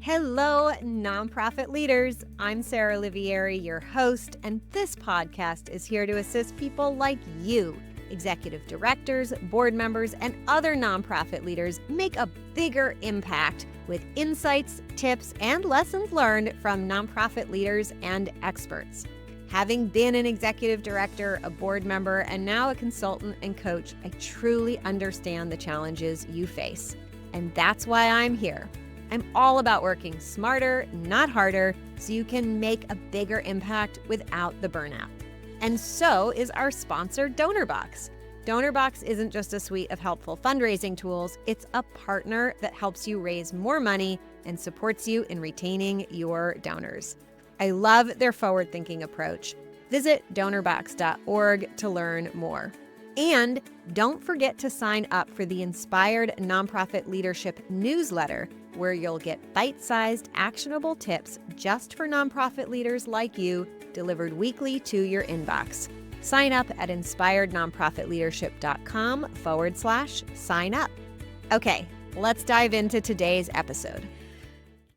Hello, nonprofit leaders. I'm Sarah Olivieri, your host, and this podcast is here to assist people like you, executive directors, board members, and other nonprofit leaders make a bigger impact with insights, tips, and lessons learned from nonprofit leaders and experts. Having been an executive director, a board member, and now a consultant and coach, I truly understand the challenges you face. And that's why I'm here. I'm all about working smarter, not harder, so you can make a bigger impact without the burnout. And so is our sponsor, DonorBox. DonorBox isn't just a suite of helpful fundraising tools, it's a partner that helps you raise more money and supports you in retaining your donors. I love their forward-thinking approach. Visit donorbox.org to learn more. And don't forget to sign up for the Inspired Nonprofit Leadership newsletter, where you'll get bite-sized, actionable tips just for nonprofit leaders like you, delivered weekly to your inbox. Sign up at inspirednonprofitleadership.com/sign up. Okay, let's dive into today's episode.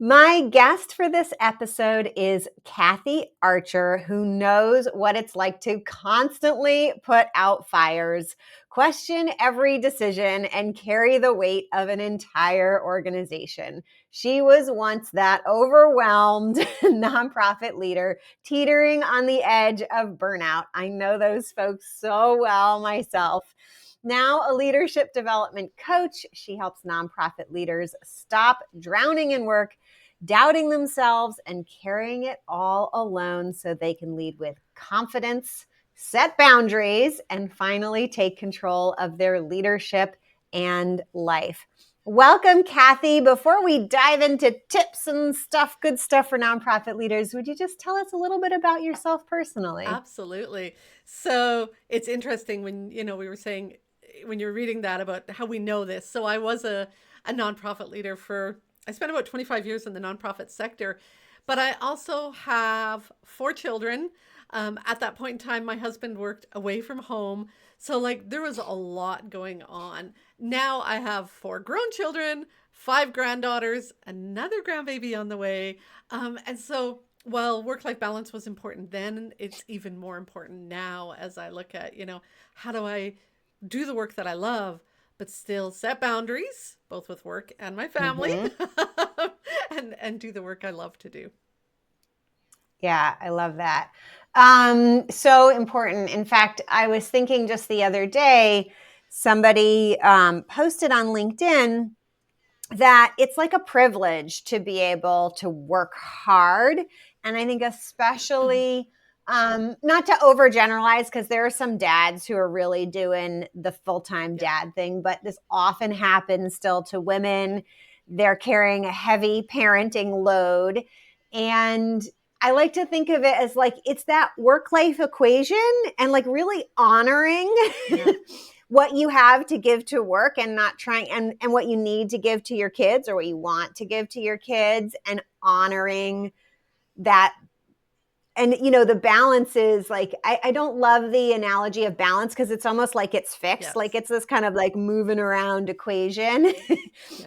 My guest for this episode is Kathy Archer, who knows what it's like to constantly put out fires, question every decision, and carry the weight of an entire organization. She was once that overwhelmed nonprofit leader teetering on the edge of burnout. I know those folks so well myself. Now a leadership development coach, she helps nonprofit leaders stop drowning in work, doubting themselves, and carrying it all alone so they can lead with confidence, set boundaries, and finally take control of their leadership and life. Welcome, Kathy. Before we dive into tips and stuff, good stuff for nonprofit leaders, would you just tell us a little bit about yourself personally? Absolutely. So it's interesting when, we were saying, when you're reading that about how we know this. So I was a nonprofit leader I spent about 25 years in the nonprofit sector, but I also have 4 children. At that point in time, my husband worked away from home. So there was a lot going on. Now I have 4 grown children, 5 granddaughters, another grandbaby on the way. And so while work-life balance was important then, it's even more important now as I look at, how do I do the work that I love, but still set boundaries, both with work and my family, and do the work I love to do. Yeah, I love that. So important. In fact, I was thinking just the other day, somebody posted on LinkedIn that it's like a privilege to be able to work hard. And I think especially not to overgeneralize, because there are some dads who are really doing the full-time dad thing, but this often happens still to women. They're carrying a heavy parenting load. And I like to think of it as it's that work-life equation and really honoring what you have to give to work and not trying and what you need to give to your kids or what you want to give to your kids and honoring that. And, the balance is I don't love the analogy of balance because it's almost like it's fixed. Yes. It's this kind of moving around equation.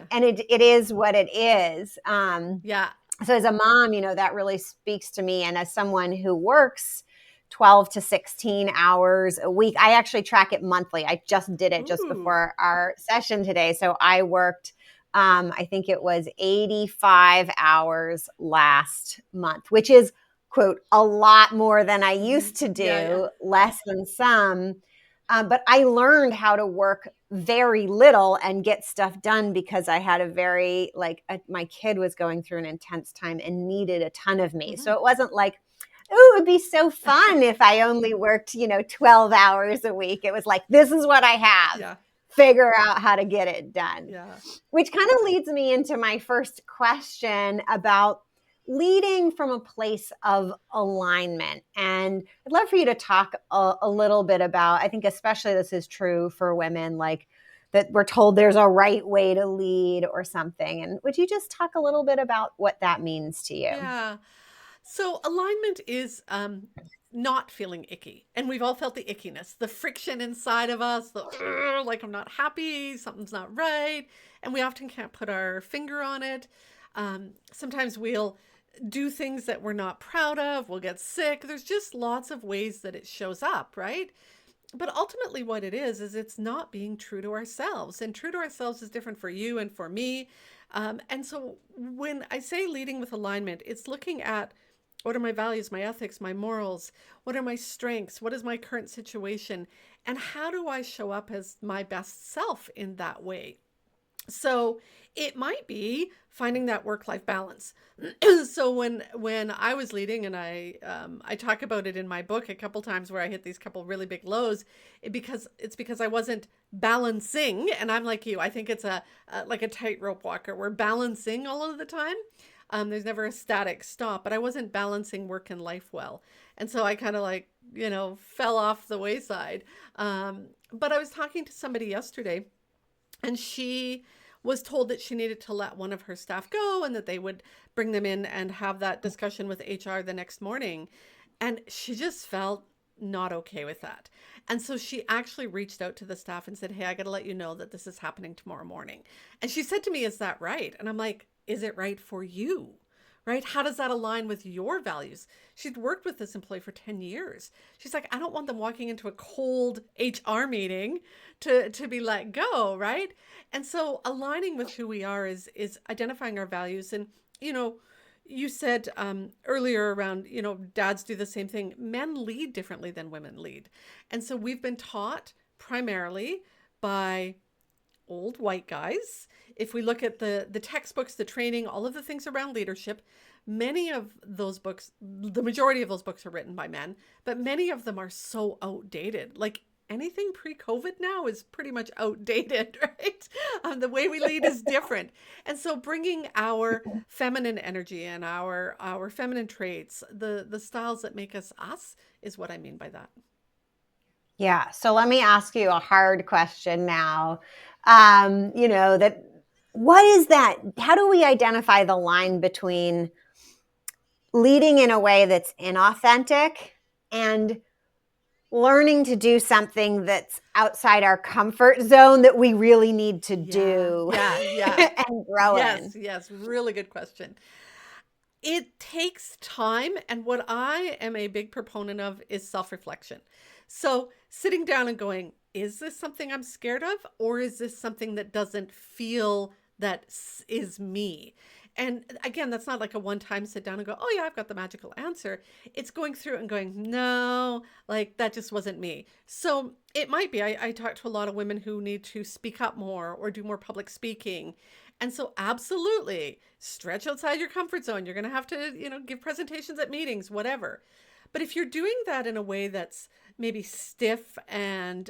And it is what it is. So as a mom, that really speaks to me. And as someone who works 12 to 16 hours a week, I actually track it monthly. I just did it just before our session today. So I worked, I think it was 85 hours last month, which is, quote, a lot more than I used to do, less than some. But I learned how to work very little and get stuff done because I had a very, my kid was going through an intense time and needed a ton of me. So it wasn't it would be so fun if I only worked, 12 hours a week. It was this is what I have. Yeah. Figure out how to get it done. Yeah. Which kind of leads me into my first question about leading from a place of alignment. And I'd love for you to talk a little bit about, I think especially this is true for women, that we're told there's a right way to lead or something. And would you just talk a little bit about what that means to you? Yeah. So alignment is not feeling icky. And we've all felt the ickiness, the friction inside of us, I'm not happy, something's not right. And we often can't put our finger on it. Sometimes we'll do things that we're not proud of. We'll get sick. There's just lots of ways that it shows up, right? But ultimately what it is it's not being true to ourselves. And true to ourselves is different for you and for me. And so when I say leading with alignment, it's looking at what are my values, my ethics, my morals? What are my strengths? What is my current situation? And how do I show up as my best self in that way? So it might be finding that work-life balance. So when I was leading, and I talk about it in my book a couple times where I hit these couple really big lows, it's because I wasn't balancing. And I'm like you, I think it's like a tightrope walker. We're balancing all of the time. There's never a static stop, but I wasn't balancing work and life well. And so I kind of like, fell off the wayside. But I was talking to somebody yesterday, and she was told that she needed to let one of her staff go and that they would bring them in and have that discussion with HR the next morning. And she just felt not okay with that. And so she actually reached out to the staff and said, hey, I got to let you know that this is happening tomorrow morning. And she said to me, is that right? And I'm like, is it right for you? Right? How does that align with your values? She'd worked with this employee for 10 years. She's like, I don't want them walking into a cold HR meeting to be let go, right? And so aligning with who we are is identifying our values. And, you said earlier around, dads do the same thing. Men lead differently than women lead. And so we've been taught primarily by old white guys. If we look at the textbooks, the training, all of the things around leadership, many of those books, the majority of those books are written by men, but many of them are so outdated. Like anything pre-COVID now is pretty much outdated, right? The way we lead is different. And so bringing our feminine energy and our feminine traits, the styles that make us us is what I mean by that. Yeah. So let me ask you a hard question now. What is that? How do we identify the line between leading in a way that's inauthentic and learning to do something that's outside our comfort zone that we really need to do and grow in? Yes. Really good question. It takes time. And what I am a big proponent of is self-reflection. So sitting down and going, is this something I'm scared of? Or is this something that doesn't feel that is me? And again, that's not like a one-time sit down and go, oh yeah, I've got the magical answer. It's going through and going, no, like that just wasn't me. So it might be, I talk to a lot of women who need to speak up more or do more public speaking. And so absolutely stretch outside your comfort zone. You're going to have to, give presentations at meetings, whatever. But if you're doing that in a way that's maybe stiff and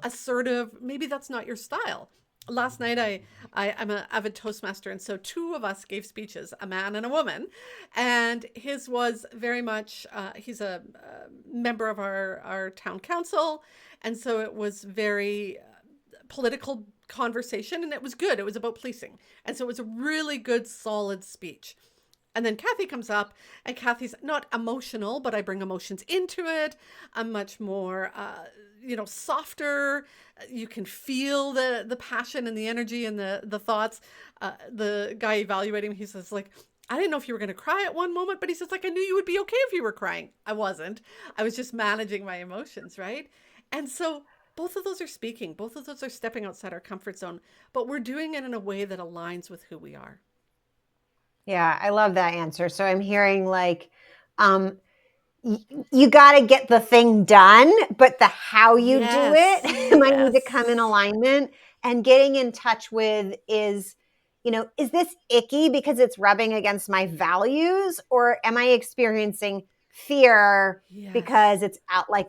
assertive, maybe that's not your style. Last night, I'm an avid Toastmaster, and so two of us gave speeches, a man and a woman, and his was very much, he's a member of our town council, and so it was very political conversation, and it was good. It was about policing, and so it was a really good, solid speech. And then Kathy comes up, and Kathy's not emotional, but I bring emotions into it. I'm much more, softer. You can feel the passion and the energy and the thoughts. The guy evaluating me, he says, like, I didn't know if you were going to cry at one moment, but he says, like, I knew you would be okay if you were crying. I wasn't. I was just managing my emotions, right? And so both of those are speaking. Both of those are stepping outside our comfort zone, but we're doing it in a way that aligns with who we are. Yeah, I love that answer. So I'm hearing like, you got to get the thing done, but the how you do it might need to come in alignment. And getting in touch with is this icky because it's rubbing against my values, or am I experiencing fear because it's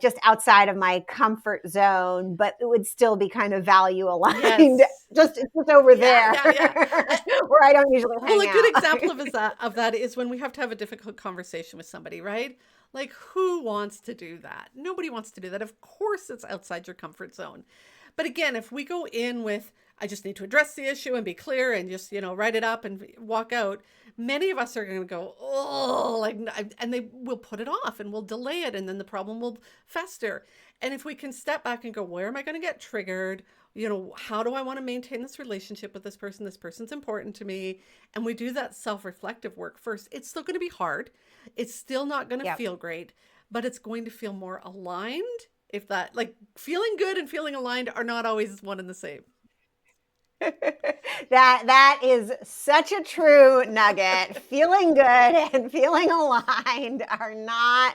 just outside of my comfort zone, but it would still be kind of value aligned, just over there where I don't usually hang out. Well, a good example of that is when we have to have a difficult conversation with somebody, right? Like, who wants to do that? Nobody wants to do that. Of course, it's outside your comfort zone. But again, if we go in with, I just need to address the issue and be clear and just, write it up and walk out, many of us are going to go, oh, and they will put it off and we'll delay it. And then the problem will fester. And if we can step back and go, where am I going to get triggered? how do I want to maintain this relationship with this person? This person's important to me. And we do that self-reflective work first. It's still going to be hard. It's still not going to Yep. feel great, but it's going to feel more aligned. If that, like, feeling good and feeling aligned are not always one and the same. That is such a true nugget. Feeling good and feeling aligned are not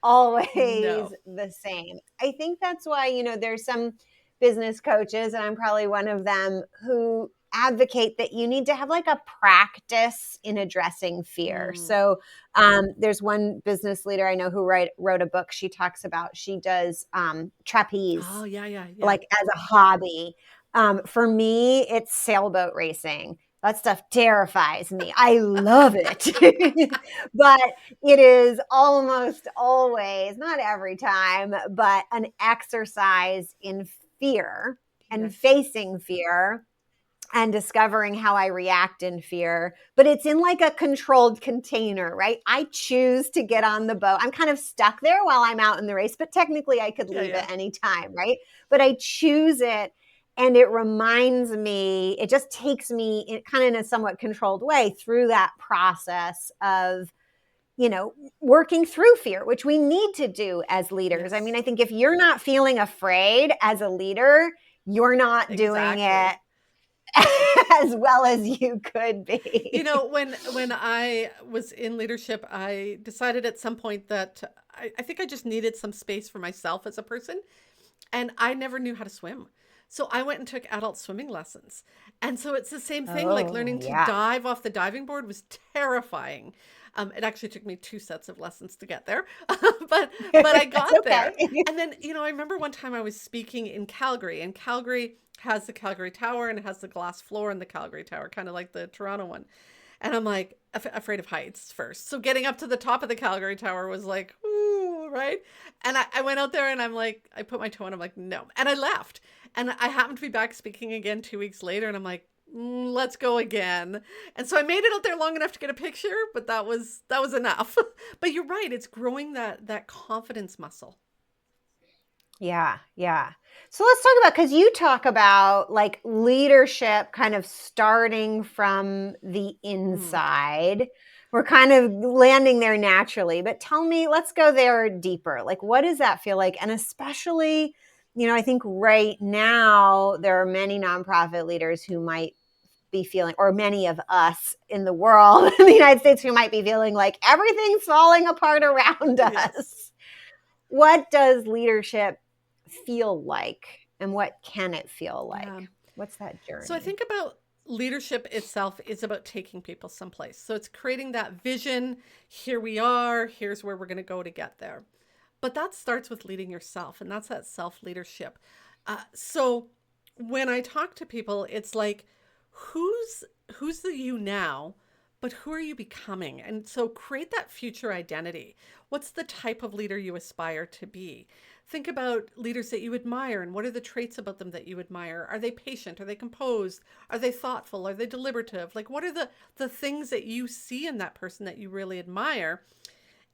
always No. the same. I think that's why, there's some business coaches, and I'm probably one of them, who advocate that you need to have like a practice in addressing fear. So there's one business leader I know who wrote a book. She talks about, she does trapeze, Oh, yeah. like as a hobby. For me, it's sailboat racing. That stuff terrifies me. I love it. But it is almost always, not every time, but an exercise in fear and Yes. facing fear and discovering how I react in fear. But it's in like a controlled container, right? I choose to get on the boat. I'm kind of stuck there while I'm out in the race, but technically I could leave Yeah. at any time, right? But I choose it. And it reminds me, it just takes me kind of in a somewhat controlled way through that process of, working through fear, which we need to do as leaders. I mean, Yes. I think if you're not feeling afraid as a leader, you're not doing Exactly. it as well as you could be. When I was in leadership, I decided at some point that I think I just needed some space for myself as a person. And I never knew how to swim. So I went and took adult swimming lessons. And so it's the same thing, like Oh, learning to yeah. dive off the diving board was terrifying. It actually took me 2 sets of lessons to get there, but I That's got okay. there. And then, I remember one time I was speaking in Calgary, and Calgary has the Calgary Tower and it has the glass floor in the Calgary Tower, kind of like the Toronto one. And I'm like afraid of heights first. So getting up to the top of the Calgary Tower was like, ooh, right? And I went out there and I'm like, I put my toe in, I'm like, no. And I left. And I happened to be back speaking again 2 weeks later. And I'm like, let's go again. And so I made it out there long enough to get a picture, but that was enough. But you're right. It's growing that confidence muscle. Yeah, yeah. So let's talk about, because you talk about like leadership kind of starting from the Mm. inside. We're kind of landing there naturally, but tell me, let's go there deeper. Like, what does that feel like? And especially, I think right now there are many nonprofit leaders who might be feeling, or many of us in the world, in the United States, who might be feeling like everything's falling apart around Yes. us. What does leadership feel like, and what can it feel like? Yeah. What's that So I journey? think about leadership itself is about taking people someplace. So it's creating that vision. Here we are. Here's where we're going to go to get there. But that starts with leading yourself, and that's that self leadership. So when I talk to people, it's like, who's the you now, but who are you becoming? And so create that future identity. What's the type of leader you aspire to be? Think about leaders that you admire and what are the traits about them that you admire? Are they patient? Are they composed? Are they thoughtful? Are they deliberative? Like, what are the things that you see in that person that you really admire?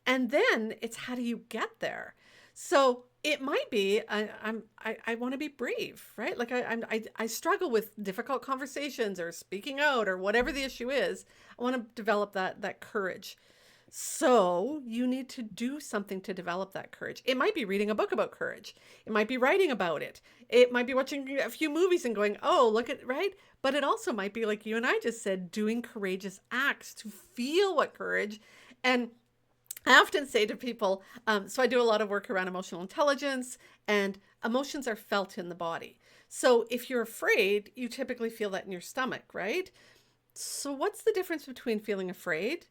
And then it's, how do you get there? So it might be, I want to be brave, right? Like I struggle with difficult conversations or speaking out or whatever the issue is. I want to develop that courage. So you need to do something to develop that courage. It might be reading a book about courage. It might be writing about it. It might be watching a few movies and going, oh, look at, right? But it also might be, like you and I just said, doing courageous acts to feel what courage. And I often say to people, so I do a lot of work around emotional intelligence, and emotions are felt in the body. So if you're afraid, you typically feel that in your stomach, right? So what's the difference between feeling afraid,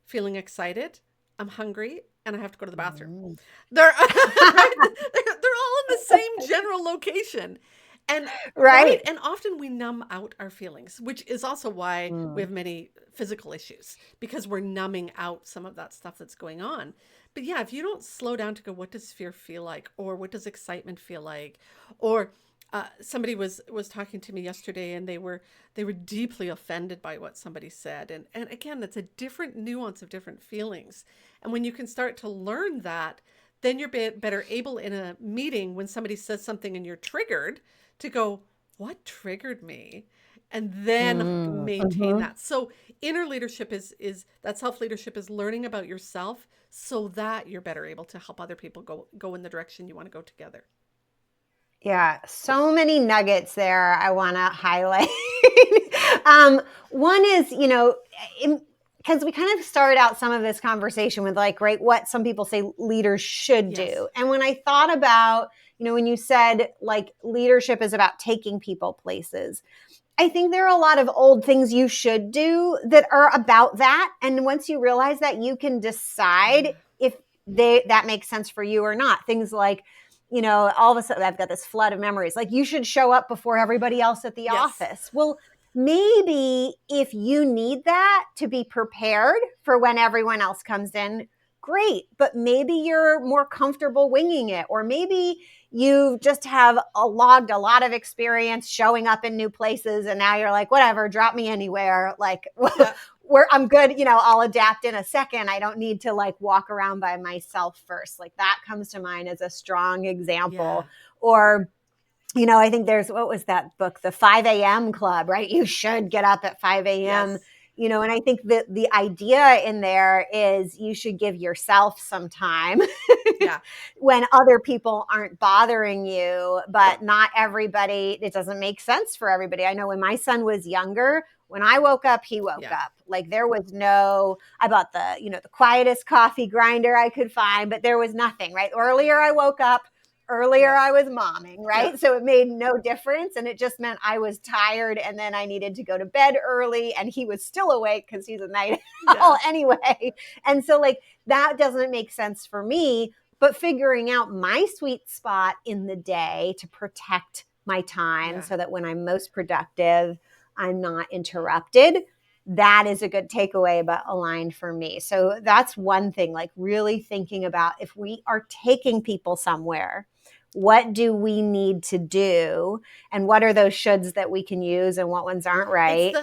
feeling excited, I'm hungry, and I have to go to the bathroom? Mm. They're right. They're all in the same general location. And right. Right. And often we numb out our feelings, which is also why we Mm. have many physical issues, because we're numbing out some of that stuff that's going on. But yeah, if you don't slow down to go, what does fear feel like? Or what does excitement feel like? Or somebody was talking to me yesterday, and they were deeply offended by what somebody said. And again, that's a different nuance of different feelings. And when you can start to learn that, then you're better able in a meeting when somebody says something and you're triggered to go, what triggered me, and then maintain Mm-hmm. that. So inner leadership is that self-leadership is learning about yourself so that you're better able to help other people go in the direction you want to go together. Yeah, so many nuggets there I want to highlight. One is, because we kind of started out some of this conversation with like, right, what some people say leaders should Yes. do. And when I thought about, when you said like leadership is about taking people places, I think there are a lot of old things you should do that are about that. And once you realize that, you can decide if that makes sense for you or not. Things like, all of a sudden I've got this flood of memories. Like you should show up before everybody else at the Yes. office. Well, maybe if you need that to be prepared for when everyone else comes in, great. But maybe you're more comfortable winging it, or maybe you just have logged a lot of experience showing up in new places, and now you're like, whatever, drop me anywhere. Like, Yeah. I'm good. I'll adapt in a second. I don't need to like walk around by myself first. Like that comes to mind as a strong example. Yeah. Or, I think what was that book? The 5 a.m. Club, right? You should get up at 5 a.m. Yes. And I think that the idea in there is you should give yourself some time Yeah. when other people aren't bothering you, but not everybody, it doesn't make sense for everybody. I know when my son was younger, when I woke up, he woke Yeah. up. Like there was I bought the quietest coffee grinder I could find, but there was nothing, right? Earlier I woke up, earlier Yep. I was momming, right? Yep. So it made no difference. And it just meant I was tired, and then I needed to go to bed early, and he was still awake because he's a night owl anyway. And so like that doesn't make sense for me, but figuring out my sweet spot in the day to protect my time so that when I'm most productive, I'm not interrupted. That is a good takeaway, but aligned for me. So that's one thing, like really thinking about if we are taking people somewhere, what do we need to do? And what are those shoulds that we can use and what ones aren't right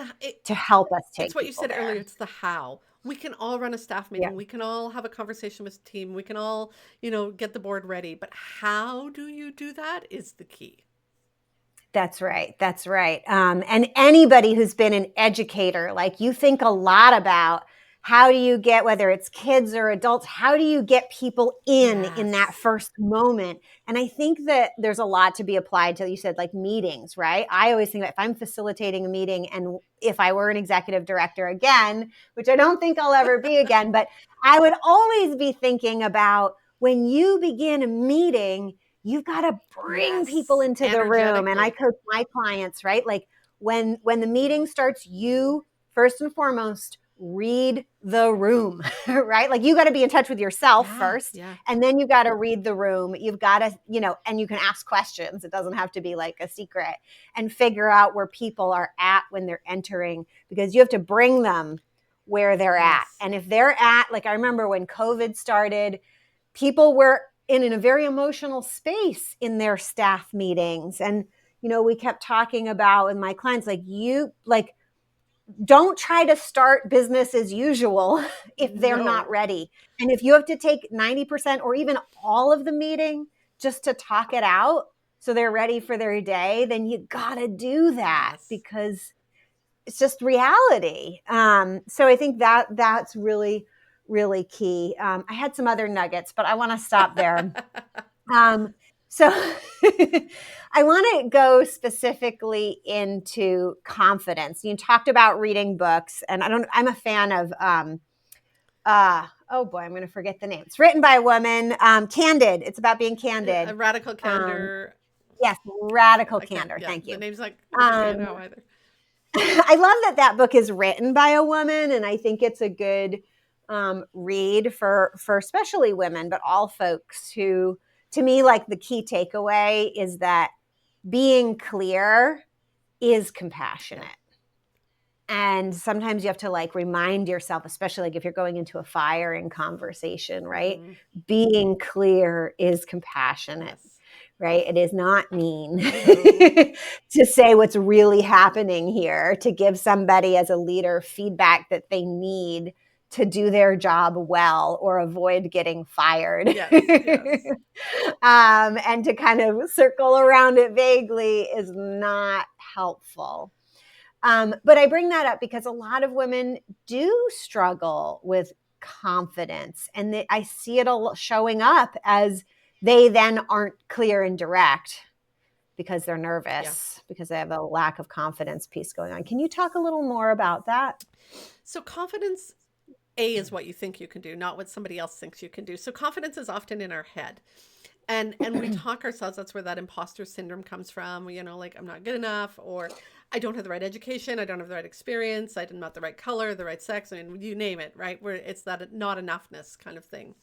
to help us It's take what you people said earlier. there? It's the how. We can all run a staff Yeah. meeting. We can all have a conversation with the team. We can all, get the board ready. But how do you do that is the key. That's right. That's right. And anybody who's been an educator, like you think a lot about how do you get, whether it's kids or adults, how do you get people in that Yes. first moment? And I think that there's a lot to be applied to, you said, like meetings, right? I always think that if I'm facilitating a meeting, and if I were an executive director again, which I don't think I'll ever be again, but I would always be thinking about when you begin a meeting, you've got to bring people Yes. into the room. And I Energetically. coach my clients, right? Like when the meeting starts, you first and foremost read the room, right? Like you got to be in touch with yourself Yeah. first, Yeah. and then you got to read the room. You've got to, and you can ask questions. It doesn't have to be like a secret, and figure out where people are at when they're entering, because you have to bring them where they're at. Yes. And if they're at, like I remember when COVID started, people were in a very emotional space in their staff meetings. And, we kept talking about with my clients, don't try to start business as usual if they're not No. ready. And if you have to take 90% or even all of the meeting just to talk it out so they're ready for their day, then you got to do that, Yes. because it's just reality. So I think that's really, really key. I had some other nuggets, but I want to stop there. So I want to go specifically into confidence. You talked about reading books, and I'm a fan of, oh boy, I'm going to forget the name. It's written by a woman, Candid. It's about being A candid. radical Um, candor. yes, Radical I can't. Candor. Yeah. Thank The you. name's not going to hit me now either. I love that book is written by a woman, and I think it's a good read for especially women, but all folks who, to me, like the key takeaway is that being clear is compassionate. And sometimes you have to like remind yourself, especially like if you're going into a firing conversation, right? Being clear is compassionate. Yes. Right? It is not mean No. to say what's really happening here, to give somebody as a leader feedback that they need to do their job well or avoid getting fired. Yes, yes. And to kind of circle around it vaguely is not helpful. But I bring that up because a lot of women do struggle with confidence, and I see it showing up as they then aren't clear and direct because they're nervous, because they have a lack of confidence piece going on. Can you talk a little more about that? So confidence, A, is what you think you can do, not what somebody else thinks you can do. So confidence is often in our head. And we talk ourselves, that's where that imposter syndrome comes from, like I'm not good enough, or I don't have the right education, I don't have the right experience, I'm not the right color, the right sex, I mean, you name it, right? Where it's that not enoughness kind of thing.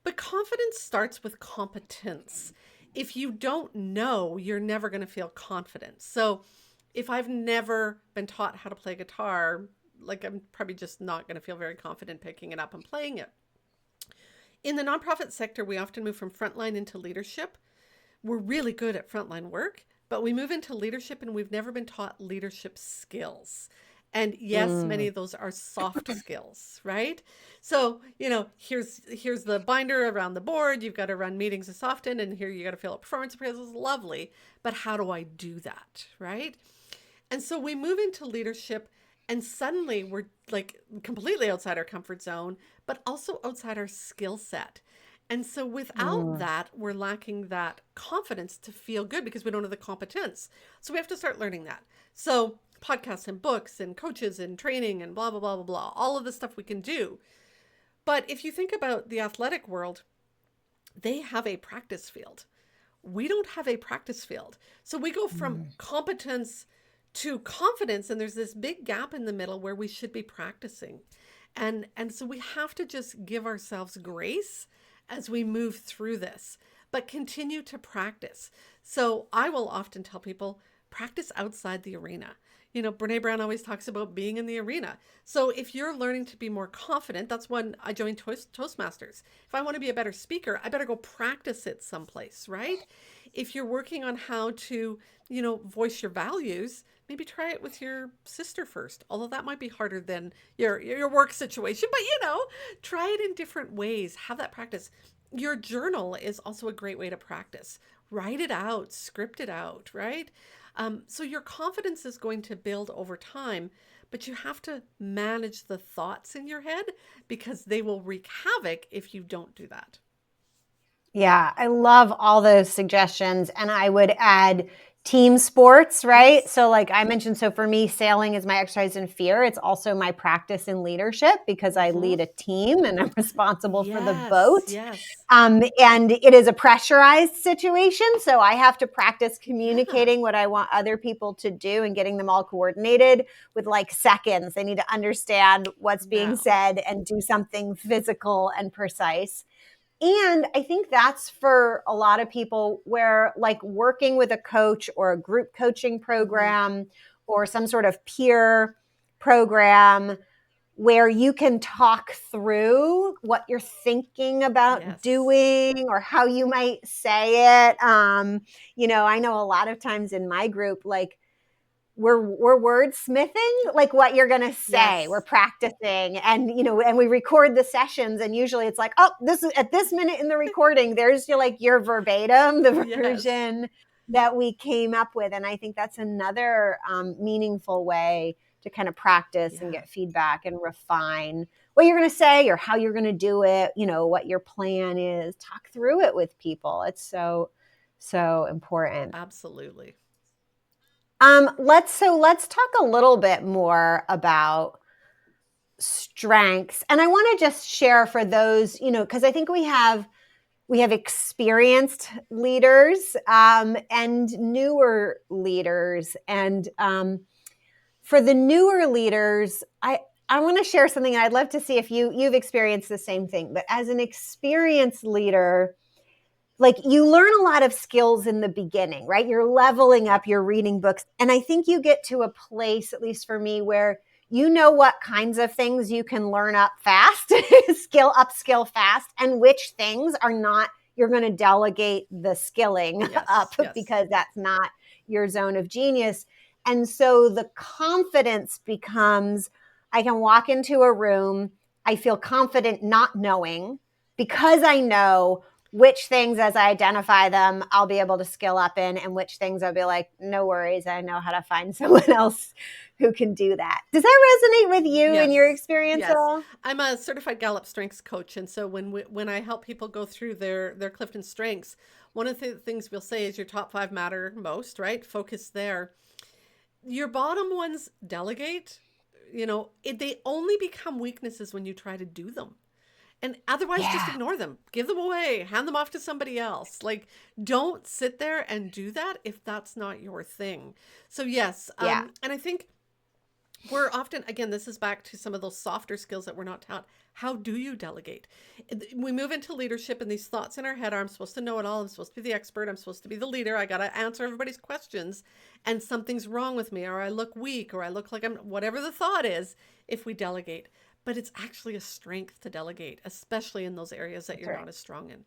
But confidence starts with competence. If you don't know, you're never going to feel confident. So if I've never been taught how to play guitar, like I'm probably just not going to feel very confident picking it up and playing it. In the nonprofit sector, we often move from frontline into leadership. We're really good at frontline work, but we move into leadership and we've never been taught leadership skills. And yes, many of those are soft skills, right? So, here's the binder around the board. You've got to run meetings as often, and here you got to fill out performance appraisals. Lovely. But how do I do that, right? And so we move into leadership, and suddenly we're like completely outside our comfort zone, but also outside our skill set. And so without that, we're lacking that confidence to feel good because we don't have the competence. So we have to start learning that. So podcasts and books and coaches and training and blah, blah, blah, blah, blah, all of the stuff we can do. But if you think about the athletic world, they have a practice field. We don't have a practice field. So we go from competence to confidence, and there's this big gap in the middle where we should be practicing. And so we have to just give ourselves grace as we move through this, but continue to practice. So I will often tell people, practice outside the arena. Brene Brown always talks about being in the arena. So if you're learning to be more confident, that's when I joined Toastmasters. If I want to be a better speaker, I better go practice it someplace, right? If you're working on how to, voice your values, maybe try it with your sister first, although that might be harder than your work situation, but try it in different ways. Have that practice. Your journal is also a great way to practice. Write it out, script it out, right? So your confidence is going to build over time, but you have to manage the thoughts in your head because they will wreak havoc if you don't do that. Yeah, I love all those suggestions. And I would add team sports, right? So like I mentioned, so for me, sailing is my exercise in fear. It's also my practice in leadership because I lead a team and I'm responsible for the boat. Yes. And it is a pressurized situation. So I have to practice communicating what I want other people to do and getting them all coordinated with like seconds. They need to understand what's being said and do something physical and precise. And I think that's for a lot of people where like working with a coach or a group coaching program or some sort of peer program where you can talk through what you're thinking about doing or how you might say it. I know a lot of times in my group, like we're wordsmithing, like what you're going to say. We're practicing and we record the sessions and usually it's like, oh, this is at this minute in the recording, there's your verbatim, the version that we came up with. And I think that's another meaningful way to kind of practice and get feedback and refine what you're going to say or how you're going to do it, what your plan is, talk through it with people. It's so, so important. Absolutely. Let's talk a little bit more about strengths. And I want to just share for those, because I think we have experienced leaders and newer leaders. And for the newer leaders, I want to share something. And I'd love to see if you've experienced the same thing. But as an experienced leader, like you learn a lot of skills in the beginning, right? You're leveling up, you're reading books. And I think you get to a place, at least for me, where you know what kinds of things you can learn up fast, upskill fast, and which things are not, you're going to delegate the skilling up because that's not your zone of genius. And so the confidence becomes, I can walk into a room I feel confident not knowing, because I know which things, as I identify them, I'll be able to skill up in, and which things I'll be like, no worries, I know how to find someone else who can do that. Does that resonate with you in your Yes. experience at Yes. all? I'm a certified Gallup strengths coach. And so when I help people go through their Clifton strengths, one of the things we'll say is your top 5 matter most, right? Focus there. Your bottom ones delegate. They only become weaknesses when you try to do them. And otherwise, just Yeah, ignore them, give them away, hand them off to somebody else. Like, don't sit there and do that if that's not your thing. So, yes. yeah. And I think we're often, again, this is back to some of those softer skills that we're not taught. How do you delegate? We move into leadership, and these thoughts in our head are, I'm supposed to know it all. I'm supposed to be the expert. I'm supposed to be the leader. I got to answer everybody's questions, and something's wrong with me, or I look weak, or I look like I'm, whatever the thought is, if we delegate. But it's actually a strength to delegate, especially in those areas that That's you're right. not as strong in.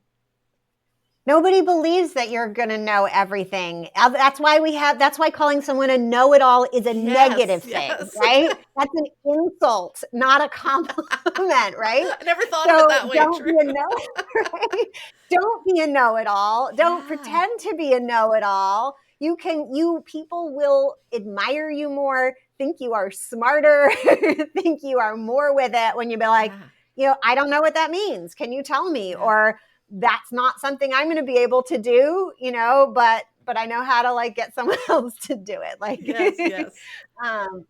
Nobody believes that you're going to know everything. That's why calling someone a know-it-all is a Yes, negative thing, yes. right? That's an insult, not a compliment, right? I never thought of it So that way. don't True. be a know, right? Don't be a know-it-all. Don't Yeah. pretend to be a know-it-all. People will admire you more, think you are smarter, think you are more with it when you be like, Yeah. I don't know what that means. Can you tell me? Yeah. Or that's not something I'm going to be able to do, but I know how to like get someone else to do it. Like, Yes, yes.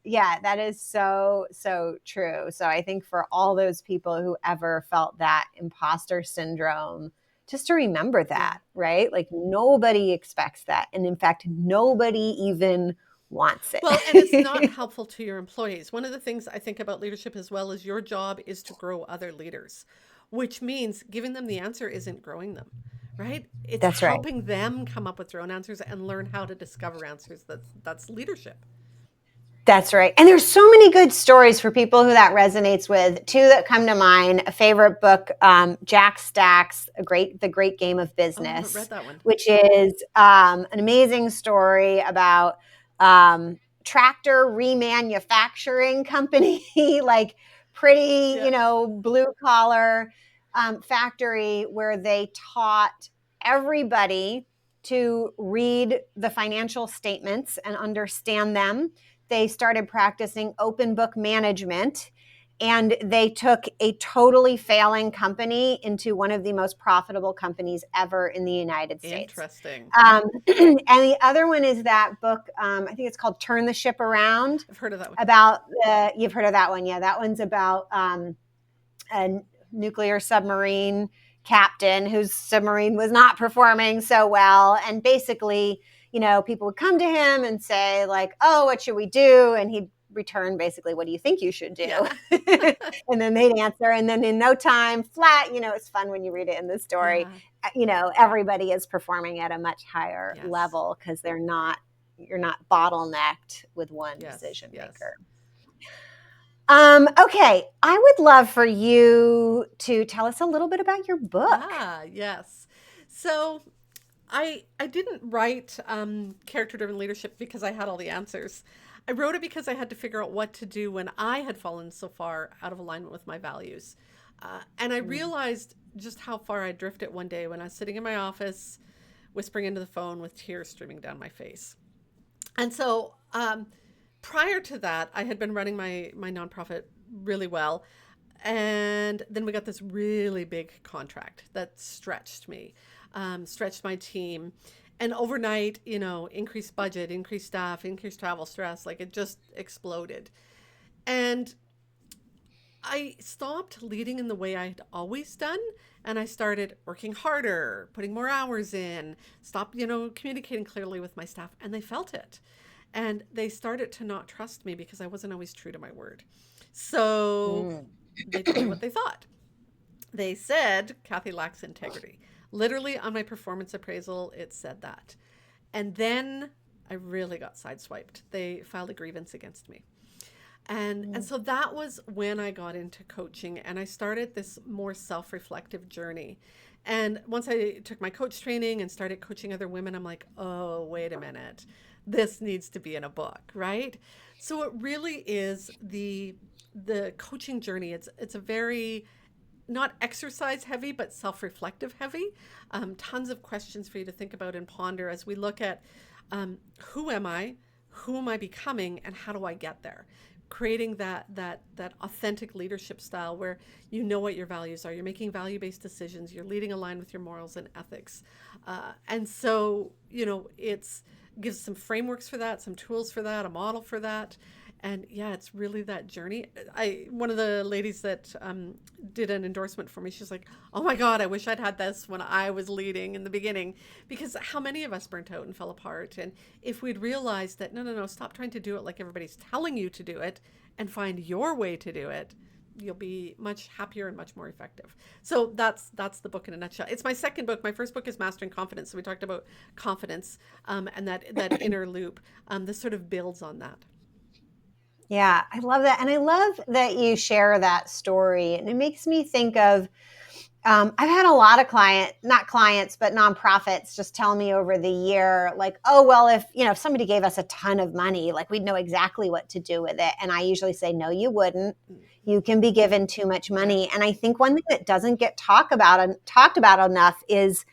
yeah, that is so, so true. So I think for all those people who ever felt that imposter syndrome, just to remember Yeah. that, right? Like nobody expects that. And in fact, nobody even wants Well, and it's not it. helpful to your employees. One of the things I think about leadership as well is your job is to grow other leaders, which means giving them the answer isn't growing them, right? It's That's right. helping them come up with their own answers and learn how to discover answers. That's leadership. That's right. And there's so many good stories for people who that resonates with. Two that come to mind: a favorite book, Jack Stack's The Great Game of Oh, I haven't Business, read that one. which is an amazing story about tractor remanufacturing company, like pretty, Yeah. blue collar factory, where they taught everybody to read the financial statements and understand them. They started practicing open book management, and they took a totally failing company into one of the most profitable companies ever in the United States. Interesting. And the other one is that book, I think it's called Turn the Ship Around, I've heard of that one. you've heard of that one. Yeah, that one's about a nuclear submarine captain whose submarine was not performing so well. And basically, people would come to him and say, like, oh, what should we do? And he'd return basically, what do you think you should do? Yeah. And then they'd answer. And then in no time, flat, it's fun when you read it in the story, Yeah. everybody is performing at a much higher Yes. level because you're not bottlenecked with one Yes. decision Yes. maker. Okay, I would love for you to tell us a little bit about your book. Yes. So I didn't write character driven leadership because I had all the answers. I wrote it because I had to figure out what to do when I had fallen so far out of alignment with my values. And I realized just how far I drifted one day when I was sitting in my office, whispering into the phone with tears streaming down my face. And so prior to that, I had been running my nonprofit really well. And then we got this really big contract that stretched me, stretched my team. And overnight, increased budget, increased staff, increased travel stress, like it just exploded. And I stopped leading in the way I had always done. And I started working harder, putting more hours in, stopped, communicating clearly with my staff. And they felt it. And they started to not trust me because I wasn't always true to my word. So Mm. they told me what they thought. They said Kathy lacks integrity. Literally on my performance appraisal, it said that. And then I really got sideswiped. They filed a grievance against me. And so that was when I got into coaching, and I started this more self-reflective journey. And once I took my coach training and started coaching other women, I'm like, oh, wait a minute. This needs to be in a book, right? So it really is the coaching journey. It's a very not exercise heavy, but self-reflective heavy. Tons of questions for you to think about and ponder as we look at who am I, who am I becoming, and how do I get there? Creating that authentic leadership style where you know what your values are, you're making value-based decisions, you're leading aligned with your morals and ethics, and so it's gives some frameworks for that, some tools for that, a model for that. And yeah, it's really that journey. One of the ladies that did an endorsement for me, she's like, "Oh my God, I wish I'd had this when I was leading in the beginning," because how many of us burnt out and fell apart? And if we'd realized that, no, stop trying to do it like everybody's telling you to do it, and find your way to do it, you'll be much happier and much more effective. So that's the book in a nutshell. It's my second book. My first book is Mastering Confidence. So we talked about confidence and that inner loop. This sort of builds on that. Yeah, I love that. And I love that you share that story. And it makes me think of, I've had a lot of not clients, but nonprofits just tell me over the year, like, oh, well, if somebody gave us a ton of money, like we'd know exactly what to do with it. And I usually say, no, you wouldn't. You can be given too much money. And I think one thing that doesn't get talked about enough is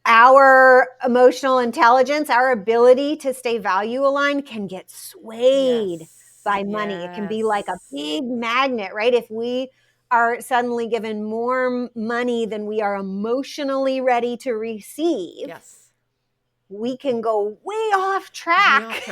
our emotional intelligence, our ability to stay value aligned can get swayed by money. It can be like a big magnet, right? If we are suddenly given more money than we are emotionally ready to receive, we can go way off track.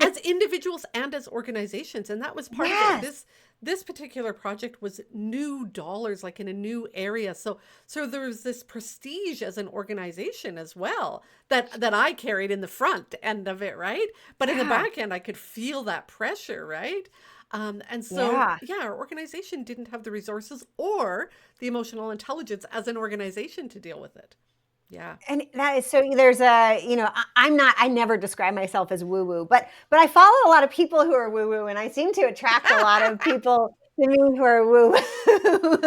As individuals and as organizations. And that was part of it. This particular project was new dollars, like in a new area. So there was this prestige as an organization as well that I carried in the front end of it, right? But in the back end, I could feel that pressure, right? And so, our organization didn't have the resources or the emotional intelligence as an organization to deal with it. Yeah. And that is so, there's I never describe myself as woo woo, but I follow a lot of people who are woo woo, and I seem to attract a lot of people to me who are woo woo.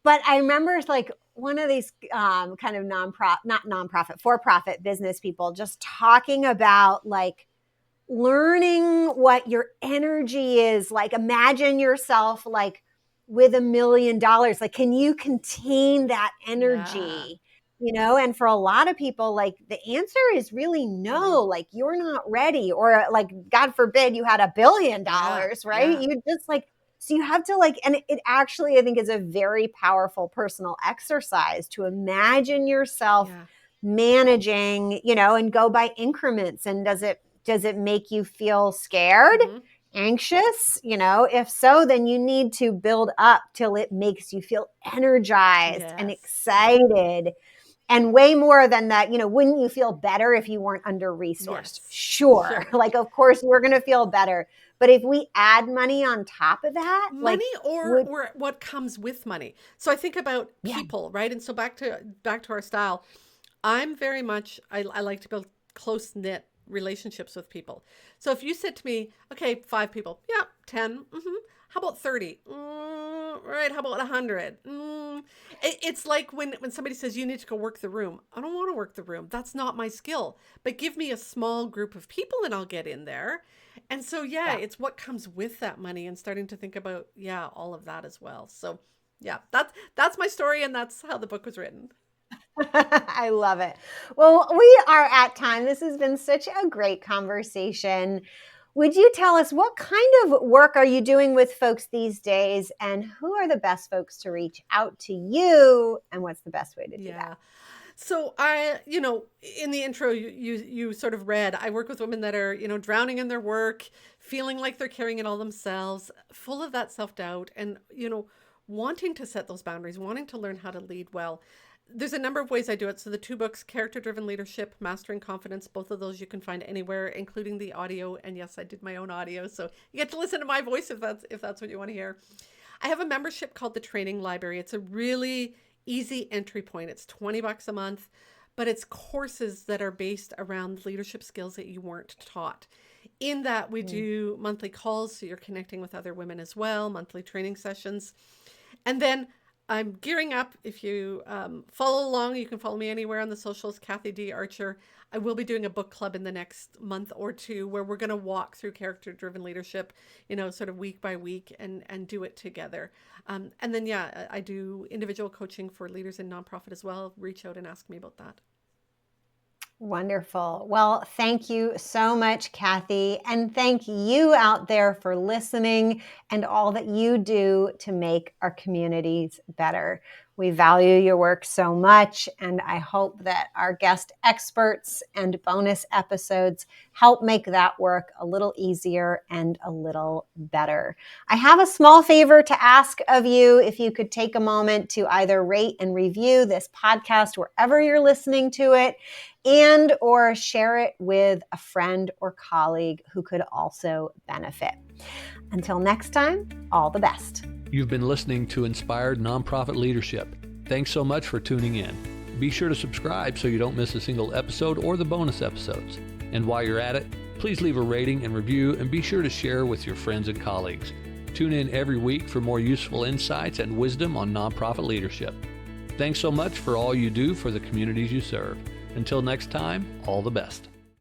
But I remember like one of these kind of for-profit business people just talking about like learning what your energy is. Like imagine yourself like with $1 million, like, can you contain that energy? And for a lot of people, like the answer is really no, like you're not ready, or like, God forbid you had $1 billion, right? You just like, so you have to like, and it actually, I think is a very powerful personal exercise to imagine yourself managing, and go by increments. And does it make you feel scared? Anxious? If so, then you need to build up till it makes you feel energized and excited. And way more than that, wouldn't you feel better if you weren't under-resourced? Sure. Like, of course, we're going to feel better. But if we add money on top of that, money or what comes with money. So I think about people, right? And so back to our style, I'm very much, I like to build close-knit relationships with people. So if you said to me, okay, 5 people, 10, how about 30? Right, how about 100? It's like when somebody says you need to go work the room. I don't want to work the room. That's not my skill. But give me a small group of people and I'll get in there. And so, it's what comes with that money and starting to think about, all of that as well. So, that's my story, and that's how the book was written. I love it. Well, we are at time. This has been such a great conversation. Would you tell us what kind of work are you doing with folks these days, and who are the best folks to reach out to you, and what's the best way to do that? So in the intro you sort of read, I work with women that are, drowning in their work, feeling like they're carrying it all themselves, full of that self-doubt and, wanting to set those boundaries, wanting to learn how to lead well. There's a number of ways I do it. So the 2 books, Character-Driven Leadership, Mastering Confidence, both of those you can find anywhere, including the audio. And yes, I did my own audio. So you get to listen to my voice if that's what you want to hear. I have a membership called the Training Library. It's a really easy entry point. It's $20 a month, but it's courses that are based around leadership skills that you weren't taught. In that we do monthly calls, so you're connecting with other women as well, monthly training sessions. And then I'm gearing up. If you follow along, you can follow me anywhere on the socials, Kathy D. Archer. I will be doing a book club in the next month or two where we're going to walk through character-driven leadership, sort of week by week and do it together. And then, yeah, I do individual coaching for leaders in nonprofit as well. Reach out and ask me about that. Wonderful. Well, thank you so much, Kathy. And thank you out there for listening and all that you do to make our communities better. We value your work so much, and I hope that our guest experts and bonus episodes help make that work a little easier and a little better. I have a small favor to ask of you. If you could take a moment to either rate and review this podcast wherever you're listening to it, and or share it with a friend or colleague who could also benefit. Until next time, all the best. You've been listening to Inspired Nonprofit Leadership. Thanks so much for tuning in. Be sure to subscribe so you don't miss a single episode or the bonus episodes. And while you're at it, please leave a rating and review, and be sure to share with your friends and colleagues. Tune in every week for more useful insights and wisdom on nonprofit leadership. Thanks so much for all you do for the communities you serve. Until next time, all the best.